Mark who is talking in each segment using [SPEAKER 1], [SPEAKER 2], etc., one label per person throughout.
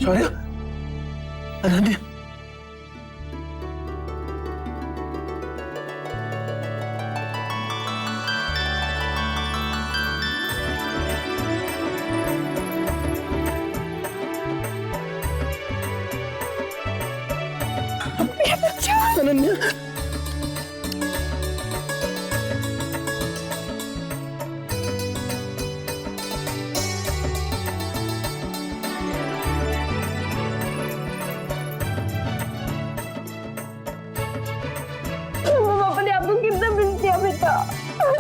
[SPEAKER 1] शौर्य, अनन्या, अनन्या,
[SPEAKER 2] पापा ने आपको कितना मिस किया बेटा।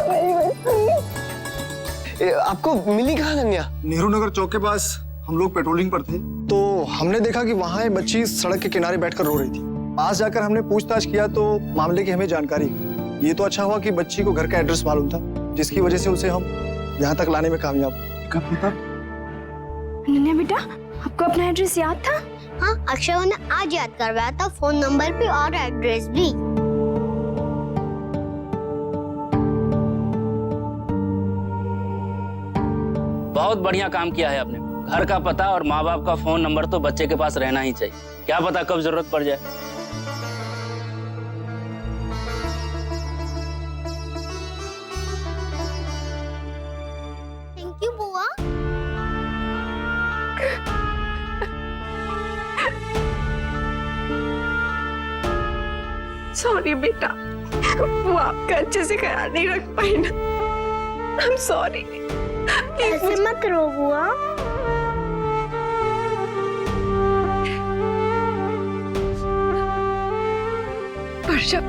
[SPEAKER 2] मेरी बच्ची
[SPEAKER 3] आपको मिली कहाँ अनन्या?
[SPEAKER 4] नेहरू नगर चौक के पास हम लोग पेट्रोलिंग पर थे तो हमने देखा कि वहाँ एक बच्ची सड़क के किनारे बैठकर रो रही थी। पास जाकर हमने पूछताछ किया तो मामले की हमें जानकारी हुई। ये तो अच्छा हुआ कि बच्ची को घर का एड्रेस मालूम था, जिसकी वजह से उसे हम यहाँ तक लाने में कामयाब। कब पता?
[SPEAKER 2] अनन्या बेटा, आपको अपना एड्रेस याद था?
[SPEAKER 5] हाँ, अक्षय ने आज याद करवाया था, फोन नंबर भी और एड्रेस भी।
[SPEAKER 6] बहुत बढ़िया काम किया है आपने। घर का पता और माँ बाप का फोन नंबर तो बच्चे के पास रहना ही चाहिए, क्या पता कब जरूरत पड़ जाए।
[SPEAKER 5] थैंक यू बुआ।
[SPEAKER 2] सॉरी बेटा, वो आपका अच्छे से ख्याल नहीं रख पाई ना। I am sorry.
[SPEAKER 5] ऐसे मत रो बुआ।
[SPEAKER 2] वर्षा,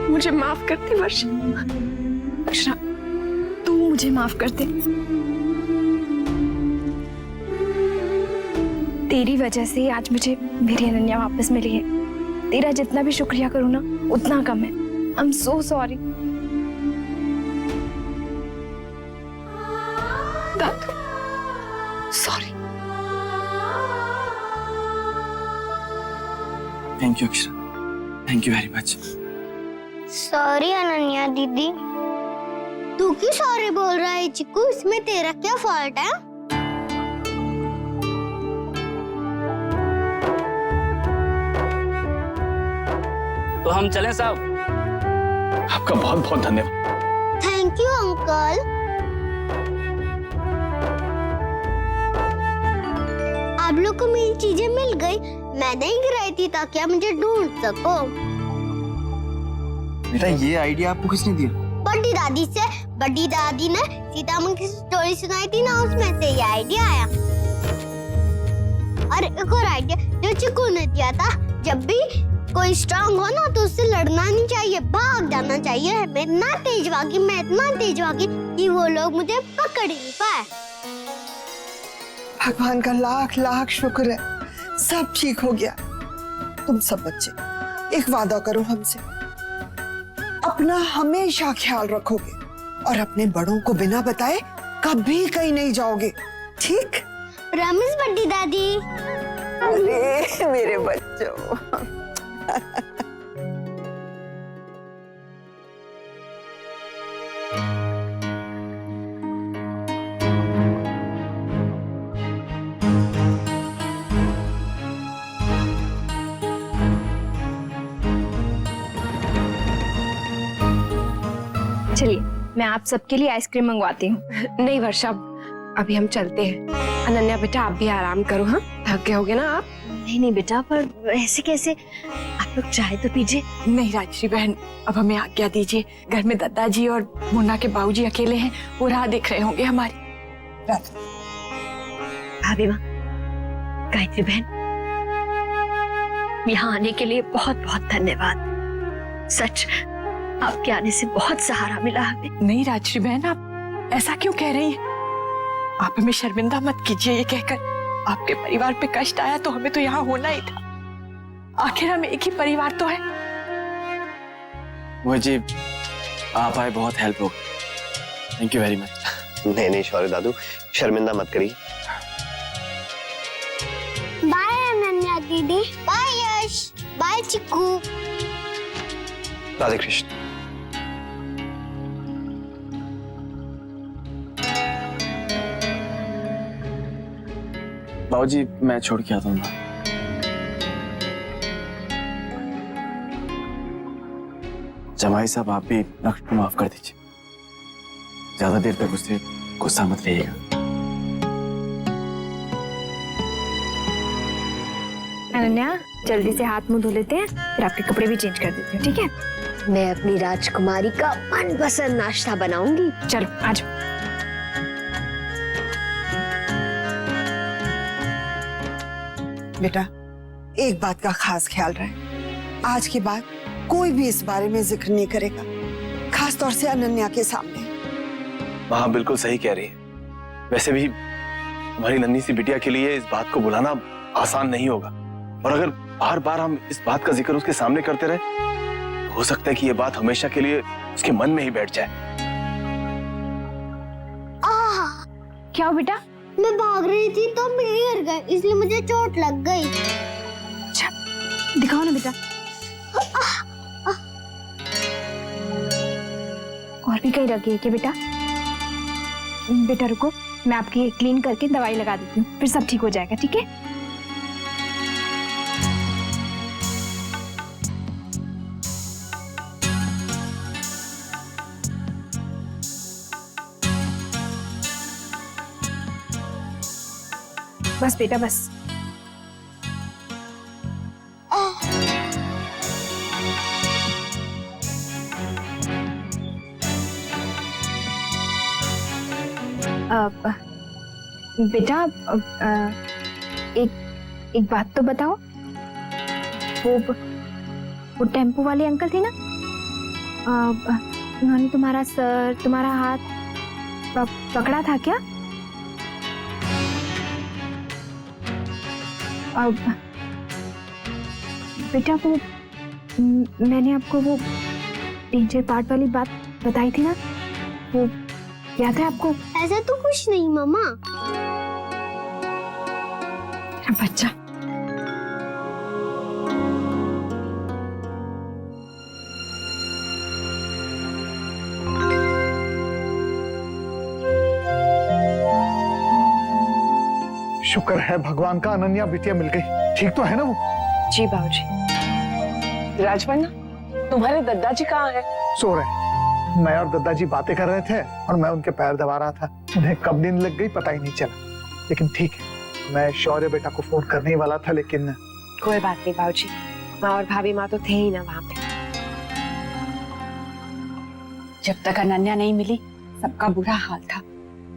[SPEAKER 2] मुझे माफ कर दे वर्षा। अक्षरा, तू मुझे माफ कर दे। तेरी वजह से आज मुझे मेरी अनन्या वापस मिली है। तेरा जितना भी शुक्रिया करूँ ना उतना कम है। I am so sorry. Dadu, sorry.
[SPEAKER 1] Thank you Akshara, thank you very much.
[SPEAKER 5] Sorry Ananya दीदी। तू क्यों सॉरी बोल रहा है चिक्कू? इसमें तेरा क्या फॉल्ट है?
[SPEAKER 6] तो हम चलें साहब?
[SPEAKER 1] आपका बहुत बहुत धन्यवाद।
[SPEAKER 5] Thank you uncle. आप लोग को मेरी चीजें मिल गई। मैं नहीं गिराई थी ताकि आप मुझे ढूंढ सको।
[SPEAKER 1] बेटा, ये आइडिया आपको किसने दिया?
[SPEAKER 5] बड़ी दादी से। बड़ी दादी ने सीता माँ की स्टोरी सुनाई थी ना, उसमें से ये आइडिया आया। और एक और आइडिया जो चिकू ने दिया था, जब भी कोई स्ट्रांग हो ना तो उससे लड़ना नहीं चाहिए, भाग जाना चाहिए। मैं इतना तेज भागी कि वो लोग मुझे पकड़ नहीं पाए।
[SPEAKER 7] भगवान का लाख लाख शुक्र है, सब ठीक हो गया। तुम सब बच्चे एक वादा करो हमसे, अपना हमेशा ख्याल रखोगे और अपने बड़ों को बिना बताए कभी कहीं नहीं जाओगे, ठीक?
[SPEAKER 5] प्रॉमिस बड़ी दादी।
[SPEAKER 7] अरे मेरे बच्चों।
[SPEAKER 2] चलिए, मैं आप सबके लिए आइसक्रीम मंगवाती हूँ। नहीं वर्षा, अभी हम चलते हैं। अनन्या बेटा, आप भी आराम करो। हाँ, थक गए होगे ना आप? नहीं बेटा, पर ऐसे कैसे? आप लोग चाय तो पीजिए। नहीं राजश्री बहन, अब हमें आज्ञा दीजिए। घर में दादाजी और मुन्ना के बाबूजी अकेले हैं, वो राह देख रहे होंगे हमारी। भाभी माँ, गायत्री बहन, यहाँ आने के लिए बहुत बहुत धन्यवाद। सच, आपके आने से बहुत सहारा मिला हमें। नहीं राजश्री बहन, आप ऐसा क्यों कह रही हैं? आप हमें शर्मिंदा मत कीजिए ये कहकर। आपके परिवार पे कष्ट आया तो हमें तो यहाँ होना ही था। आखिर हम एक ही परिवार तो है।
[SPEAKER 1] मुझे आप आए, बहुत हेल्प हो गई। Thank you very much.
[SPEAKER 3] नहीं शौर्य दादू, शर्मिंदा मत करिए।
[SPEAKER 5] बाय अनन्या दीदी। बाय यश। बाय चिक्कू।
[SPEAKER 3] राधे कृष्ण।
[SPEAKER 1] बाबूजी मैं छोड़ के आता हूँ। जमाई साहब आप भी नक्श को माफ कर दीजिए। ज्यादा देर तक उससे गुस्सा मत रहिएगा।
[SPEAKER 2] अनन्या जल्दी से हाथ मुंह धो लेते हैं, फिर आपके कपड़े भी चेंज कर देती हूँ, ठीक है?
[SPEAKER 5] मैं अपनी राजकुमारी का मनपसंद नाश्ता बनाऊंगी।
[SPEAKER 2] चलो आ जाओ।
[SPEAKER 7] बेटा एक बात का खास ख्याल रहे, आज के बाद कोई भी इस बारे में जिक्र नहीं करेगा, खास तौर से अनन्या के सामने।
[SPEAKER 8] माँ बिल्कुल सही कह रही है। वैसे भी हमारी नन्ही सी बिटिया के लिए इस बात को बुलाना आसान नहीं होगा, और अगर बार बार हम इस बात का जिक्र उसके सामने करते रहे तो हो सकता है कि ये बात हमेशा के लिए उसके मन में ही बैठ जाए।
[SPEAKER 2] क्या हो बेटा?
[SPEAKER 5] मैं भाग रही थी तो मैं गिर गई, इसलिए मुझे चोट लग गई।
[SPEAKER 2] अच्छा दिखाओ ना बेटा। और भी कहीं लगी है क्या बेटा? बेटा रुको, मैं आपकी क्लीन करके दवाई लगा देती हूँ, फिर सब ठीक हो जाएगा, ठीक है? बस बेटा बस। बेटा एक बात तो बताओ, वो टेम्पो वाले अंकल थे ना, उन्होंने तुम्हारा सर, तुम्हारा हाथ पकड़ा था क्या? अब बेटा वो मैंने आपको वो डेंजर पार्ट वाली बात बताई थी ना, वो याद है आपको?
[SPEAKER 5] ऐसा तो कुछ नहीं मम्मा।
[SPEAKER 2] बच्चा
[SPEAKER 4] शुक्र है भगवान का, अनन्या बिटिया मिल गई। ठीक तो है ना वो?
[SPEAKER 2] जी बाबूजी।
[SPEAKER 9] राजवर्णा, तुम्हारे दादाजी कहाँ हैं?
[SPEAKER 4] सो रहे। मैं और दादाजी बातें कर रहे थे और मैं उनके पैर दबा रहा था। उन्हें कब नींद लग गई पता ही नहीं चला। लेकिन ठीक है, मैं शौर्य बेटा को फोन करने ही वाला था, लेकिन
[SPEAKER 2] कोई बात नहीं बाबूजी, माँ और भाभी माँ तो थे ही ना वहाँ पे।
[SPEAKER 9] जब तक अनन्या नहीं मिली सबका बुरा हाल था,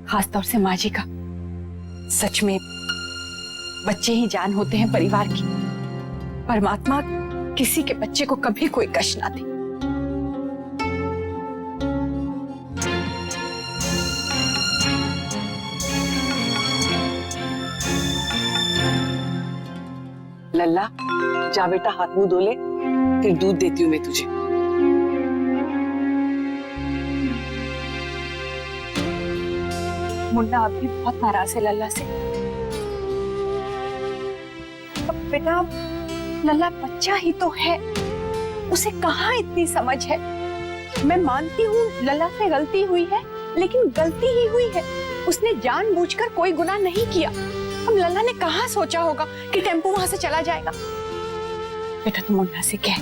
[SPEAKER 9] खासतौर से माँ जी का। सच में बच्चे ही जान होते हैं परिवार की। परमात्मा किसी के बच्चे को कभी कोई कष्ट ना दे। लल्ला जा बेटा, हाथ मुंह धो ले, फिर दूध देती हूँ मैं तुझे। मुन्ना अब भी बहुत नाराज है लल्ला से। अब बेटा लल्ला बच्चा ही तो है, उसे कहाँ इतनी समझ है। मैं मानती हूँ लल्ला से गलती हुई है, लेकिन गलती ही हुई है। उसने जानबूझकर कोई गुनाह नहीं किया। अब लल्ला ने कहाँ सोचा होगा कि टेम्पो वहां से चला जाएगा। बेटा तुम मुन्ना से कह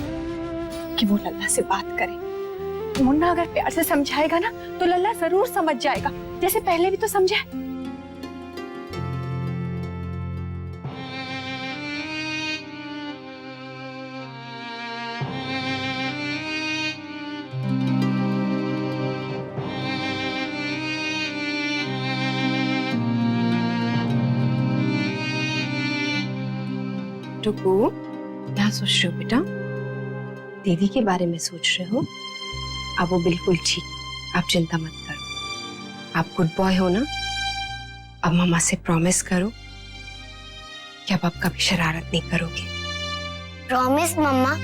[SPEAKER 9] कि वो लल्ला से बात करे। मुन्ना अगर प्यार से समझाएगा ना तो लल्ला जरूर समझ जाएगा, जैसे पहले भी तो समझा है।
[SPEAKER 2] टुकू, क्या सोच रहे हो बेटा? दीदी के बारे में सोच रहे हो? अब वो बिल्कुल ठीक, आप चिंता मत करो। आप गुड बॉय हो ना? अब मम्मा से प्रॉमिस करो कि अब आप कभी शरारत नहीं करोगे।
[SPEAKER 5] प्रॉमिस मम्मा,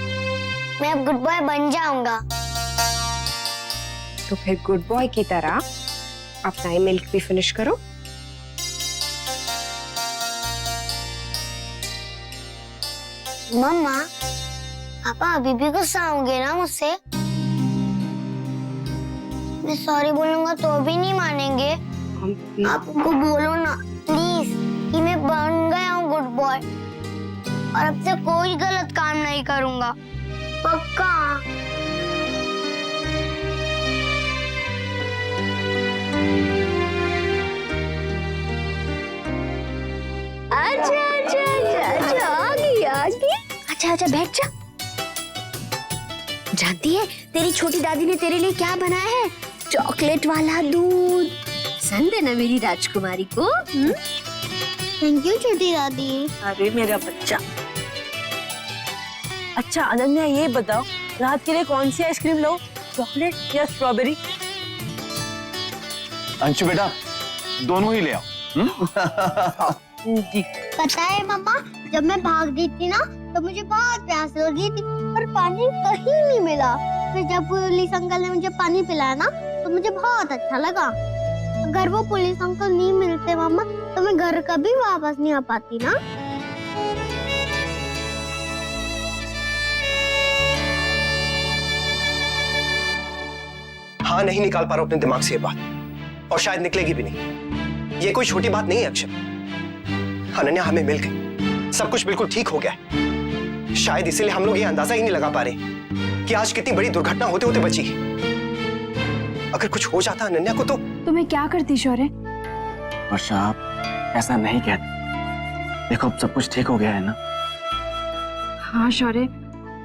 [SPEAKER 5] मैं अब गुड बॉय बन जाऊंगा।
[SPEAKER 2] तो फिर गुड बॉय की तरह अपना ये मिल्क भी फिनिश करो।
[SPEAKER 5] मम्मा, पापा अभी भी गुस्सा होंगे ना मुझसे? मैं सॉरी बोलूंगा तो भी नहीं मानेंगे। आप उनको बोलो ना प्लीज। कि मैं बन गया हूँ गुड बॉय और अब से कोई गलत काम नहीं करूंगा, पक्का। अच्छा अच्छा अच्छा अच्छा आ गई। अच्छा अच्छा बैठ जा। जानती है तेरी छोटी दादी ने तेरे लिए क्या बनाया है? चॉकलेट वाला दूध। पसंद है ना मेरी राजकुमारी को? थैंक यू छोटी दादी।
[SPEAKER 10] अरे मेरा बच्चा। अच्छा अनन्या ये बताओ रात के लिए कौन सी आइसक्रीम लो, चॉकलेट या स्ट्रॉबेरी?
[SPEAKER 8] अंशु बेटा दोनों ही ले आओ।
[SPEAKER 10] जी।
[SPEAKER 5] पता है मम्मा, जब मैं भाग रही थी ना तो मुझे बहुत प्यास लगी थी पर पानी कहीं नहीं मिला। फिर जब पुलिस अंकल ने मुझे पानी पिलाया ना तो मुझे बहुत अच्छा लगा। अगर वो पुलिस अंकल नहीं मिलते मम्मा तो मैं घर कभी वापस नहीं आ पाती ना।
[SPEAKER 3] हाँ नहीं निकाल पा रहा अपने दिमाग से ये बात, और शायद निकलेगी भी नहीं। ये कोई छोटी बात नहीं है अक्षर। अनन्या हमें मिल गई, सब कुछ बिल्कुल ठीक हो गया है। शायद इसीलिए हम लोग ये अंदाजा ही नहीं लगा पा रहे कि आज कितनी बड़ी दुर्घटना होते होते बची। अगर कुछ हो जाता अनन्या को तो
[SPEAKER 2] मैं क्या करती शौर्य?
[SPEAKER 1] वर्षा आप ऐसा नहीं कहते। देखो अब सब कुछ ठीक हो गया है ना।
[SPEAKER 2] हाँ शौर्य,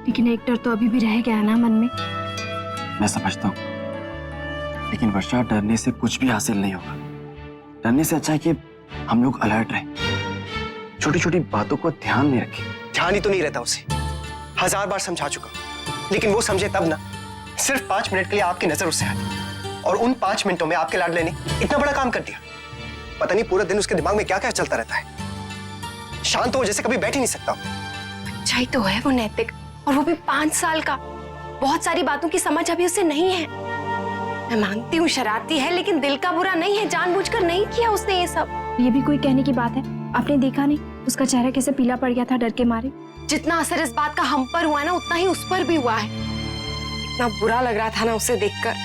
[SPEAKER 2] लेकिन एक डर तो अभी भी रह गया है ना मन में।
[SPEAKER 1] मैं समझता हूँ, लेकिन वर्षा डरने से कुछ भी हासिल नहीं होगा। डरने से अच्छा है कि हम लोग अलर्ट रहें, छोटी छोटी बातों को ध्यान में रखें।
[SPEAKER 3] ध्यान ही तो नहीं रहता उसे, 1000 बार समझा चुका, लेकिन वो समझे तब ना। सिर्फ 5 मिनट के लिए आपकी नजर उससे हटी और उन 5 मिनटों में आपके लाडले ने इतना बड़ा काम कर दिया। पता नहीं पूरा दिन उसके दिमाग में क्या क्या चलता रहता है। शांत हो जैसे कभी बैठ ही नहीं सकता।
[SPEAKER 2] अच्छा ही तो है वो नैतिक, और वो भी 5 साल का। बहुत सारी बातों की समझ अभी उसे नहीं है। मैं मानती हूँ शरारती है, लेकिन दिल का बुरा नहीं है। जानबूझकर नहीं किया उसने ये सब। ये भी कोई कहने की बात है? आपने देखा नहीं उसका चेहरा कैसे पीला पड़ गया था डर के मारे? जितना असर इस बात का हम पर हुआ है ना, उतना ही उस पर भी हुआ है। इतना बुरा लग रहा था ना उसे देखकर।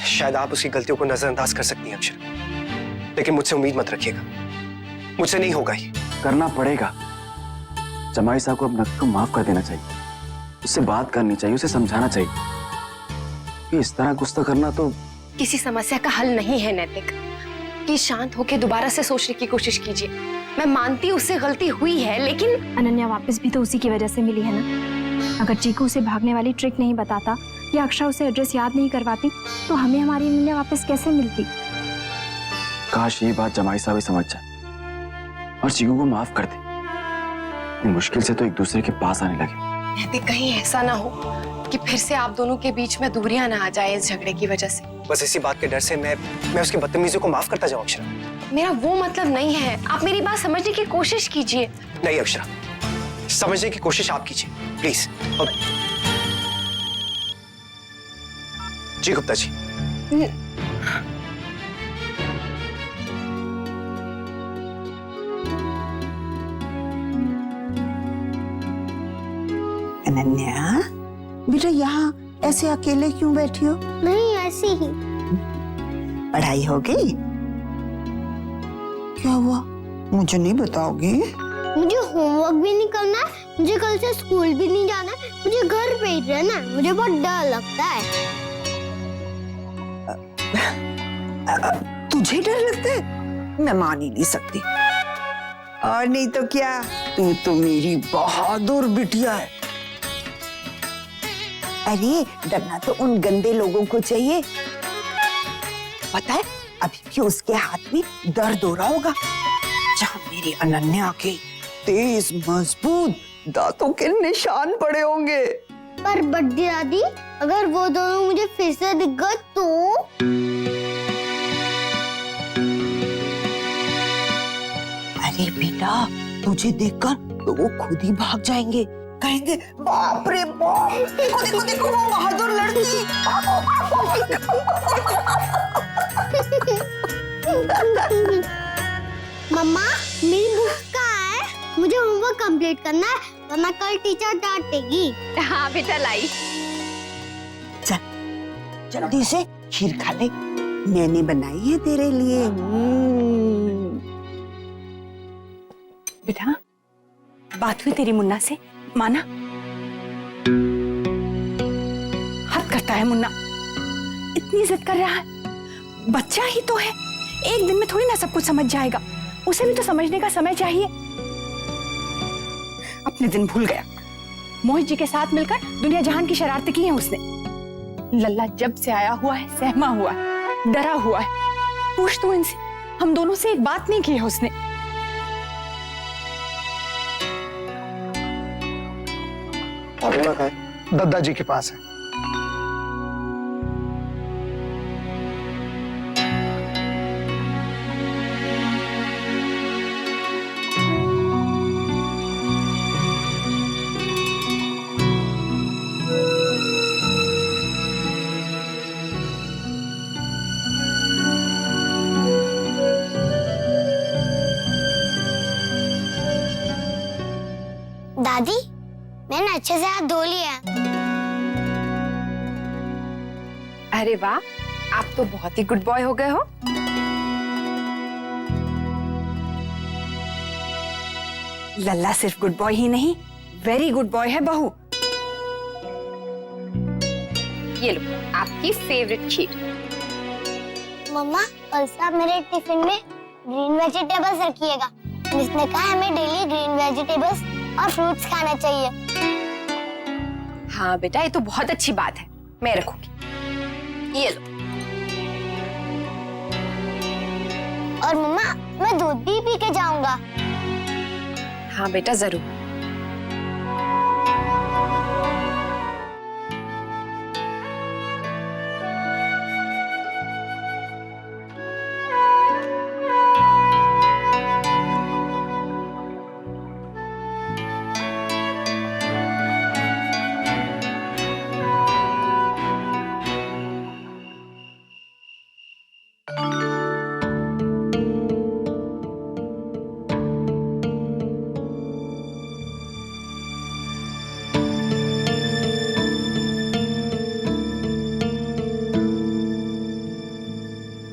[SPEAKER 3] शायद आप उसकी गलतियों को नजरअंदाज कर सकती हैं अक्षर, लेकिन मुझसे उम्मीद मत रखिएगा, मुझसे नहीं होगा ये।
[SPEAKER 1] करना पड़ेगा। जमाई साहब को अब नक्की को माफ कर देना चाहिए, उससे बात करनी चाहिए, उसे समझाना चाहिए कि इस तरह गुस्सा करना तो
[SPEAKER 2] किसी समस्या का हल नहीं है नैतिक। प्लीज शांत होकर दोबारा से सोचने की कोशिश कीजिए। मैं मानती हूँ उससे गलती हुई है, लेकिन अनन्या वापस भी तो उसी की वजह से मिली है ना। अगर चीकू उसे भागने वाली ट्रिक नहीं बताता या अक्षरा उसे एड्रेस याद नहीं करवाती तो हमें हमारी अनन्या वापस कैसे मिलती?
[SPEAKER 1] काश ये बात जमाई साहब ही समझ जाए और चीकू को माफ कर दे। मुश्किल से तो एक दूसरे के पास आने लगे।
[SPEAKER 2] नैतिक कहीं ऐसा ना हो कि फिर से आप दोनों के बीच में दूरियां ना आ जाए इस झगड़े की वजह से।
[SPEAKER 3] बस इसी बात के डर से मैं उसकी बदतमीजियों को माफ करता जाऊं अक्षरा।
[SPEAKER 2] मेरा वो मतलब नहीं है, आप मेरी बात समझने की कोशिश कीजिए।
[SPEAKER 3] नहीं अक्षरा, समझने की कोशिश आप कीजिए प्लीज। जी गुप्ता जी।
[SPEAKER 7] अनन्या बेटा यहाँ ऐसे अकेले क्यों बैठी हो?
[SPEAKER 5] नहीं ऐसे ही।
[SPEAKER 7] पढ़ाई हो गई? क्या हुआ मुझे नहीं बताओगी?
[SPEAKER 5] मुझे होमवर्क भी नहीं करना है, मुझे कल से स्कूल भी नहीं जाना है, मुझे घर पे ही रहना है। मुझे बहुत डर लगता है।
[SPEAKER 7] तुझे डर लगता है? मैं मान ही नहीं सकती। और नहीं तो क्या, तू तो मेरी बहादुर बिटिया है। अरे डरना तो उन गंदे लोगों को चाहिए। पता है अभी भी उसके हाथ में दर्द हो रहा होगा, जहाँ मेरी अनन्या के तेज मजबूत दांतों के निशान पड़े होंगे।
[SPEAKER 5] पर बड्डी दादी, अगर वो दोनों मुझे फिर से दिख गए तो?
[SPEAKER 7] अरे बेटा तुझे देखकर तो वो खुद ही भाग जाएंगे, कहेंगे बाप रे बाप, देखो देखो देखो वो बहादुर लड़की।
[SPEAKER 5] मम्मा मेरी बुक कहाँ है? मुझे होमवर्क कंप्लीट करना है वरना कल टीचर डांटेगी।
[SPEAKER 2] हाँ बेटा लाई।
[SPEAKER 7] चल जल्दी से खीर खा ले, मैंने बनाई है तेरे लिए।
[SPEAKER 9] बेटा, बात हुई तेरी मुन्ना से, माना? हद करता है मुन्ना, इतनी जिद कर रहा है। बच्चा ही तो है, एक दिन में थोड़ी ना सब कुछ समझ जाएगा, उसे भी तो समझने का समय चाहिए। अपने दिन भूल गया। मोहित जी के साथ मिलकर दुनिया जहान की शरारतें की हैं उसने। लल्ला जब से आया हुआ है सहमा हुआ है, डरा हुआ है। पूछ तू इनसे, हम दोनों से एक बात नहीं की है उसने।
[SPEAKER 4] फातिमा कहाँ है? दादाजी के पास है।
[SPEAKER 5] दादी, मैंने अच्छे से हाथ धो लिया।
[SPEAKER 2] अरे वाह, आप तो बहुत ही गुड बॉय हो गए हो।
[SPEAKER 9] लल्ला सिर्फ गुड बॉय ही नहीं, वेरी गुड बॉय है बहू।
[SPEAKER 2] ये लो आपकी फेवरेट खीर।
[SPEAKER 5] मम्मा, कल से आप मेरे टिफिन में ग्रीन वेजिटेबल्स रखिएगा। जिसने कहा हमें डेली ग्रीन वेजिटेबल्स और फ्रूट्स खाना चाहिए।
[SPEAKER 2] हाँ बेटा, ये तो बहुत अच्छी बात है, मैं रखूंगी। ये लो।
[SPEAKER 5] और मम्मा, मैं दूध भी पी के जाऊंगा।
[SPEAKER 2] हाँ बेटा, जरूर।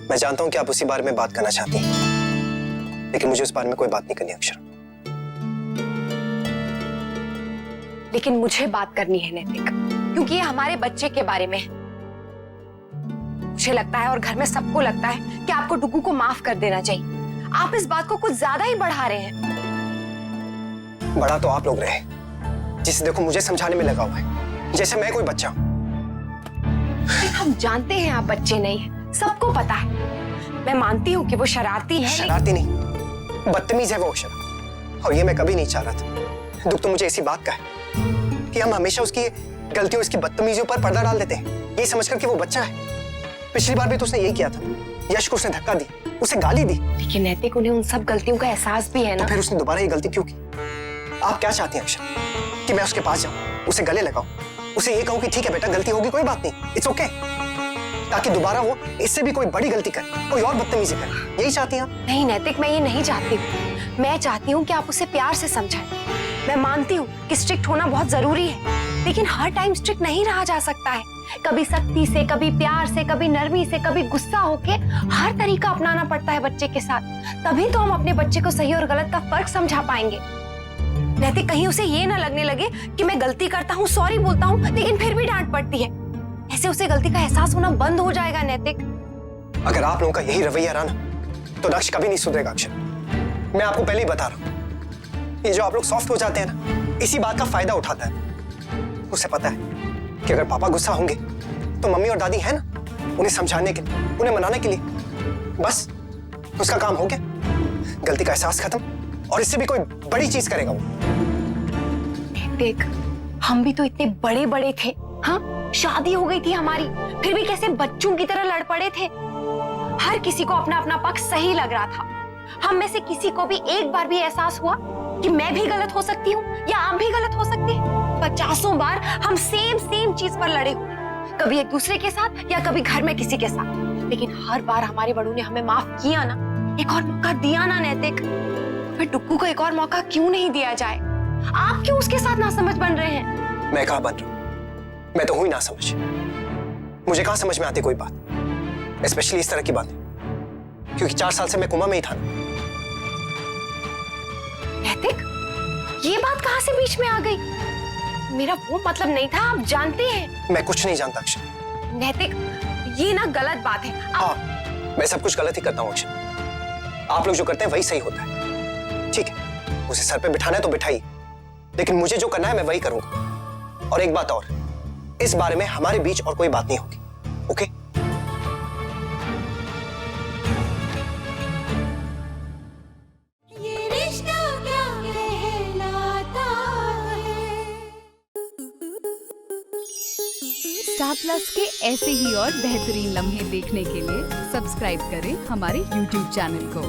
[SPEAKER 3] मैं जानता हूं कि आप उसी बारे में बात करना चाहती हैं, लेकिन मुझे उस बारे में कोई बात नहीं करनी अक्षरा।
[SPEAKER 2] लेकिन मुझे बात करनी है नैतिक, क्योंकि ये हमारे बच्चे के बारे में है। मुझे लगता है और घर में सबको लगता है कि आपको डुगू को माफ कर देना चाहिए। आप इस बात को कुछ ज्यादा ही बढ़ा रहे हैं।
[SPEAKER 3] बड़ा तो आप लोग रहे, जिसे देखो मुझे समझाने में लगा हुआ है, जैसे मैं कोई बच्चा हूं।
[SPEAKER 2] हम जानते हैं आप बच्चे नहीं हैं, सबको पता है। मैं मानती हूँ कि वो शरारती है।
[SPEAKER 3] शरारती नहीं, बदतमीज है वो अक्षरा, और ये मैं कभी नहीं चाह रहा था। दुख तो मुझे इसी बात का है कि हम हमेशा उसकी गलतियों, इसकी बदतमीजियों पर पर्दा डाल देते हैं, ये समझकर कि वो बच्चा है। पिछली बार भी तो उसने यही किया था। यश को उसने धक्का दी, उसे गाली दी।
[SPEAKER 2] लेकिन नैतिक, उन्हें उन सब गलतियों का एहसास भी है ना।
[SPEAKER 3] तो फिर उसने दोबारा ये गलती क्यों की? आप क्या चाहती हैं अक्षरा, कि मैं उसके पास जाऊं, उसे गले लगाऊं, उसे ये कहूं कि ठीक है बेटा, गलती होगी, कोई बात नहीं, इट्स ओके, ताकि दोबारा वो इससे भी कोई बड़ी गलती करे, कोई और बदतमीजी करे? यही चाहती हैं आप?
[SPEAKER 2] नहीं नैतिक, मैं ये नहीं चाहती हूँ। मैं चाहती हूँ कि आप उसे प्यार से समझाएं। मैं मानती हूँ कि स्ट्रिक्ट होना बहुत जरूरी है, लेकिन हर टाइम स्ट्रिक्ट नहीं रहा जा सकता है। कभी सख्ती से, कभी प्यार से, कभी नरमी से, कभी गुस्सा होके हर तरीका अपनाना पड़ता है बच्चे के साथ। तभी तो हम अपने बच्चे को सही और गलत का फर्क समझा पाएंगे। नैतिक, कहीं उसे ये ना लगने लगे कि मैं गलती करता हूँ, सॉरी बोलता हूँ, लेकिन फिर भी डांट पड़ती है। ऐसे उसे गलती का एहसास होना बंद हो जाएगा नैतिक।
[SPEAKER 3] अगर आप लोगों का यही रवैया रहा ना, तो लक्ष्य कभी नहीं सुधरेगा अक्षर। मैं आपको पहले ही बता रहा हूं, ये जो आप लोग सॉफ्ट हो जाते हैं ना, इसी बात का फायदा उठाता है। उसे पता है कि अगर पापा गुस्सा होंगे तो मम्मी और दादी है ना, उन्हें समझाने के लिए, उन्हें मनाने के लिए। बस उसका काम हो गया, गलती का एहसास खत्म, और इससे भी कोई बड़ी चीज करेगा वो।
[SPEAKER 2] देख, हम भी तो इतने बड़े बड़े थे, हाँ? शादी हो गई थी हमारी, फिर भी कैसे बच्चों की तरह लड़ पड़े थे। हर किसी को अपना अपना पक्ष सही लग रहा था। हम में से किसी को भी एक बार भी एहसास हुआ कि मैं भी गलत हो सकती हूँ या आप भी गलत हो सकते हैं? 50 बार हम सेम चीज पर लड़े हुए, कभी एक दूसरे के साथ या कभी घर में किसी के साथ। लेकिन हर बार हमारे बड़ों ने हमें माफ किया ना, एक और मौका दिया ना नैतिक। फिर डुग्गू को एक और मौका क्यों नहीं दिया जाए? आप क्यों उसके साथ नासमझ बन रहे हैं?
[SPEAKER 3] मैं कहाँ बन रहा हूं? मैं तो हुई ना समझ। मुझे कहाँ समझ में आती कोई बात, स्पेशली इस तरह की बात, क्योंकि 4 साल से मैं कोमा में ही था।
[SPEAKER 2] नैतिक, ये बात कहाँ से बीच में आ गई? मेरा वो मतलब नहीं था, आप जानते हैं।
[SPEAKER 3] मैं कुछ नहीं जानता अक्षय।
[SPEAKER 2] नैतिक, ये ना गलत बात है।
[SPEAKER 3] हाँ, मैं सब कुछ गलत ही करता हूँ अक्षय। आप लोग जो करते हैं वही सही होता है। ठीक है, उसे सर पे बिठाना है तो बिठाइए, लेकिन मुझे जो करना है मैं वही करूंगा। और एक बात और, इस बारे में हमारे बीच और कोई बात नहीं होगी। ओके?
[SPEAKER 5] ये रिश्ता क्या कहलाता है।
[SPEAKER 11] स्टार प्लस के ऐसे ही और बेहतरीन लम्हे देखने के लिए सब्सक्राइब करें हमारे YouTube चैनल को।